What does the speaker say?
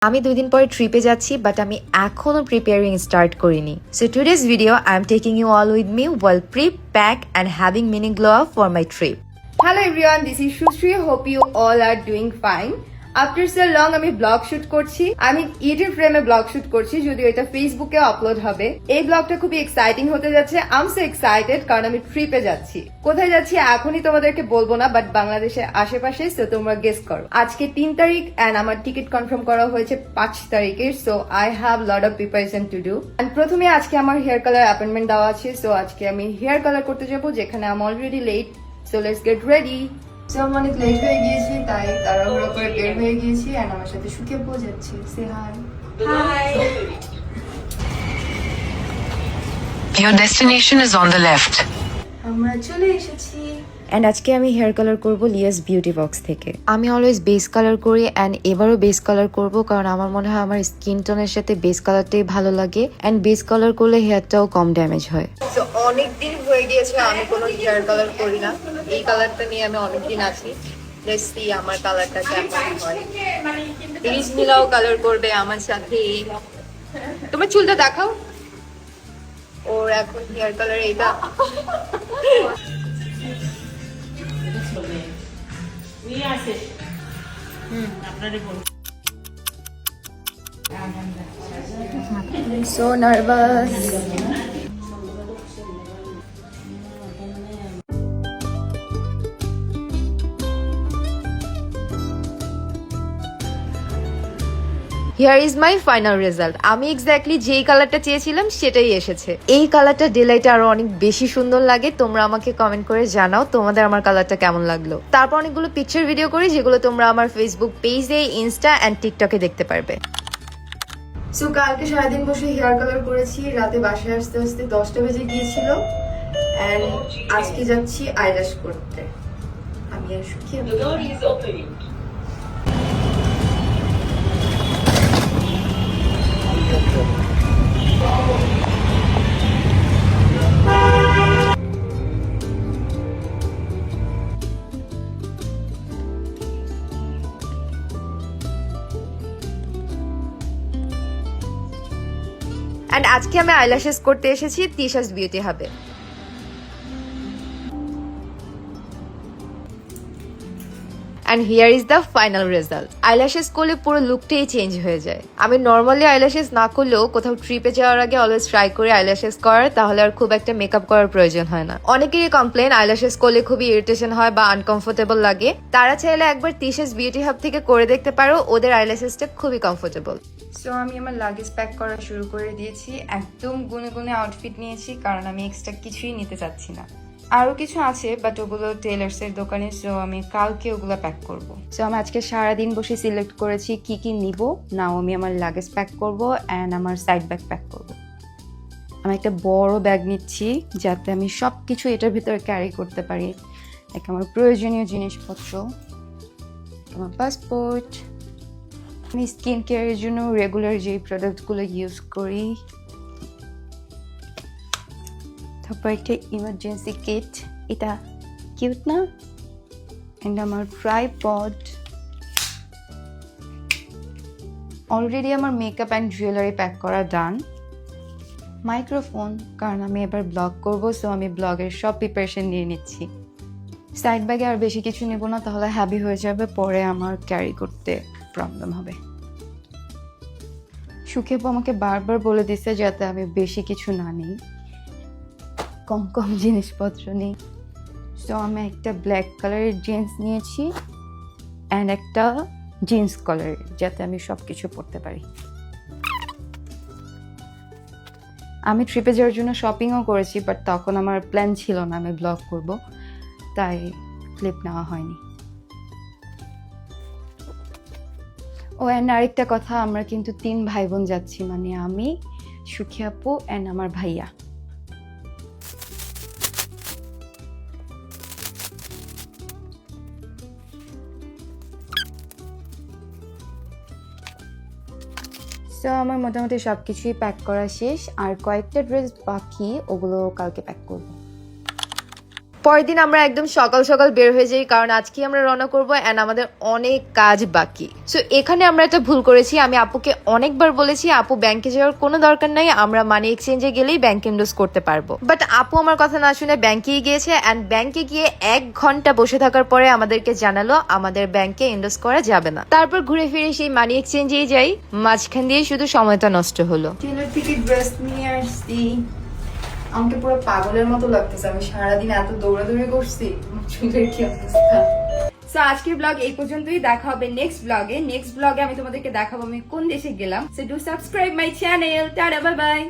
আমি 2 দিন পরে ট্রিপে যাচ্ছি বাট আমি এখনো প্রিপেয়ারিং স্টার্ট করিনি। So today's video I'm taking you all with me while pre-pack and having mini glow up for my trip. Hello everyone, this is Shushri. Hope you all are doing fine. After so long আমি blog shoot করছি। আমি YouTube ফ্রেমে blog shoot করছি, যদিও এটা ফেসবুকে upload হবে। এই ব্লগটা খুবই এক্সাইটিং হতে যাচ্ছে। আই এম সো এক্সাইটেড কারণ আমি ট্রিপে যাচ্ছি। কোথায় যাচ্ছি এখনই তোমাদেরকে বলবো না, বাট বাংলাদেশের আশেপাশে, সো তোমরা গেস করো। আজকে 3 তারিখ এন্ড আমার টিকিট কনফার্ম করা হয়েছে 5 তারিখে। So I have lot of preparation to do. And প্রথমে আজকে আমার হেয়ার কালার অ্যাপয়েন্টমেন্ট দেওয়া আছে। সো আজকে আমি হেয়ার কালার করতে যাবো, যেখানে I am already late. So let's get ready. আমি অনেক লেট হয়ে গিয়েছি, তাই তাড়াহুড়ো করে বের হয়ে গিয়েছি। এন্ড আমার সাথে সুখে যাচ্ছে। সে hi. Hi. Your destination is on the left. আমরা চলে এসেছি। অ্যান্ড আজকে আমি হেয়ার কালার করব লিয়াস বিউটি বক্স থেকে। আমি অলওয়েজ বেস কালার করি অ্যান্ড এবারও বেস কালার করব, কারণ আমার মনে হয় আমার স্কিন টোনের সাথে বেস কালারটাই ভালো লাগে অ্যান্ড বেস কালার করলে হেয়ারটাও কম ড্যামেজ হয়। তো অনেক দিন হয়ে গিয়েছে আমি কোনো হেয়ার কালার করি না। এই কালারটা নিয়ে আমি অনেক দিন আছি। লেটস সি আমার কালারটা কেমন হয়। প্লিজ মিলাও কালার করবে আমার সাথে। তোমার চুলটা দেখাও। ওর এখন হেয়ার কালার এইটা। So nervous. Here is my final result. আমি এক্স্যাক্টলি যেই কালারটা চেয়েছিলাম সেটাই এসেছে। এই কালারটা ডেলাইটে আরো অনেক বেশি সুন্দর লাগে। তোমরা আমাকে কমেন্ট করে জানাও তোমাদের আমার কালারটা কেমন লাগলো। তারপর অনেকগুলো পিকচার ভিডিও করি, যেগুলো তোমরা আমার ফেসবুক পেজে, ইনস্টা এন্ড টিকটকে দেখতে পারবে। সো কালকে সারাদিন বসে হেয়ার কালার করেছি। রাতে বাসায় আসতে আসতে 10টা বেজে গিয়েছিল। এন্ড আজকে যাচ্ছি আইল্যাশ করতে। আমি আর সুখী। অ্যান্ড আজকে আমি আইল্যাশেস করতে এসেছি তিশাস বিউটি হাবে। And here is the final result. Eyelashes করলে পুরো লুকটাই চেঞ্জ হয়ে যায়। আমি নর্মালি আইল্যাশেস না করলেও কোথাও ট্রিপে যাওয়ার আগে অলওয়েজ ট্রাই করি আইল্যাশেস করার, তাহলে আর খুব একটা মেকআপ করার প্রয়োজন হয় না। অনেকেরই কমপ্লেন আইল্যাশেস করলে খুবই ইরিটেশন হয় বা আনকমফোর্টেবল লাগে। তারা চাইলে একবার তিশাস বিউটি হাব থেকে করে দেখতে পারো, ওদের আইল্যাশেসটা খুবই কমফোর্টেবল। সো আমি আমার লাগেজ প্যাক করা শুরু করে দিয়েছি। একদম গুনে গুনে আউটফিট নিয়েছি, কারণ আমি এক্সট্রা কিছুই নিতে চাচ্ছি না। আরো কিছু আছে বাট ওগুলো টেলার্স এর দোকানে। সো আমি কালকে ওগুলো প্যাক করব। সো আমি আজকে সারাদিন বসে সিলেক্ট করেছি কি কি নিব। নাও আমি আমার লাগেজ প্যাক করব এন্ড আমার সাইড ব্যাগ প্যাক করব। আমি একটা বড় ব্যাগ নিচ্ছি, যাতে আমি সবকিছু এটার ভিতরে ক্যারি করতে পারি। লাইক আমার প্রয়োজনীয় জিনিসপত্র, আমার পাসপোর্ট, আমি স্কিন কেয়ারের জন্য রেগুলার যে প্রোডাক্টগুলো ইউজ করি, তারপর একটা ইমার্জেন্সি কিট, এটা কিউট না, এন্ড আমার ট্রাইপড। অলরেডি আমার মেকআপ অ্যান্ড জুয়েলারি প্যাক করা ডান। মাইক্রোফোন, কারণ আমি এবার ব্লগ করবো, সো আমি ব্লগের সব প্রিপারেশন নিয়ে নিচ্ছি। সাইড ব্যাগে আর বেশি কিছু নেব না, তাহলে হ্যাভি হয়ে যাবে, পরে আমার ক্যারি করতে প্রবলেম হবে। সুখেপু আমাকে বারবার বলে দিচ্ছে যাতে আমি বেশি কিছু না নিই, কম কম জিনিসপত্র নেই। সো আমি একটা ব্ল্যাক কালারের জিন্স নিয়েছি অ্যান্ড একটা জিন্স কালারের, যাতে আমি সব কিছু পরতে পারি। আমি ট্রিপে যাওয়ার জন্য শপিংও করেছি, বাট তখন আমার প্ল্যান ছিল না আমি ব্লগ করব, তাই ক্লিপ নেওয়া হয়নি। ও অ্যান্ড আরেকটা কথা, আমরা কিন্তু 3 ভাই বোন যাচ্ছি, মানে আমি, সুখী আপু অ্যান্ড আমার ভাইয়া। সো আমার মোটামুটি সব কিছুই প্যাক করা শেষ, আর কয়েকটা ড্রেস বাকি, ওগুলো কালকে প্যাক করব। পরের দিন আমরা একদম সকাল সকাল বের হয়ে যাই, কারণ আজকে আমরা রওনা করবো এন্ড আমাদের অনেক কাজ বাকি। সো এখানে আমরা একটা ভুল করেছি। আমি আপুকে অনেকবার বলেছি আপু ব্যাংকে যাওয়ার কোনো দরকার নাই, আমরা মানি এক্সচেঞ্জে গেলেই ব্যাংক ইনভেস্ট করতে পারবো। বাট আপু আমার কথা না শুনে ব্যাংকেই গিয়েছে এন্ড ব্যাংকে গিয়ে 1 ঘন্টা বসে থাকার পরে আমাদেরকে জানালো আমাদের ব্যাংকে ইনভেস্ট করা যাবে না। তারপর ঘুরে ফিরে সেই মানি এক্সচেঞ্জেই যাই, মাঝখান দিয়ে শুধু সময়টা নষ্ট হলো। ট্রেনের থেকে ড্রেস নিয়ে আসছি, আমাকে পুরো পাগলের মতো লাগতেছে। আমি সারাদিন এত দৌড়াদৌড়ি করছি, চুলের কি অবস্থা। সো আজকের ব্লগ এই পর্যন্তই, দেখা হবে নেক্সট ব্লগে। নেক্সট ব্লগে আমি তোমাদেরকে দেখাবো আমি কোন দেশে গেলাম। So do subscribe my channel. Tata, bye bye.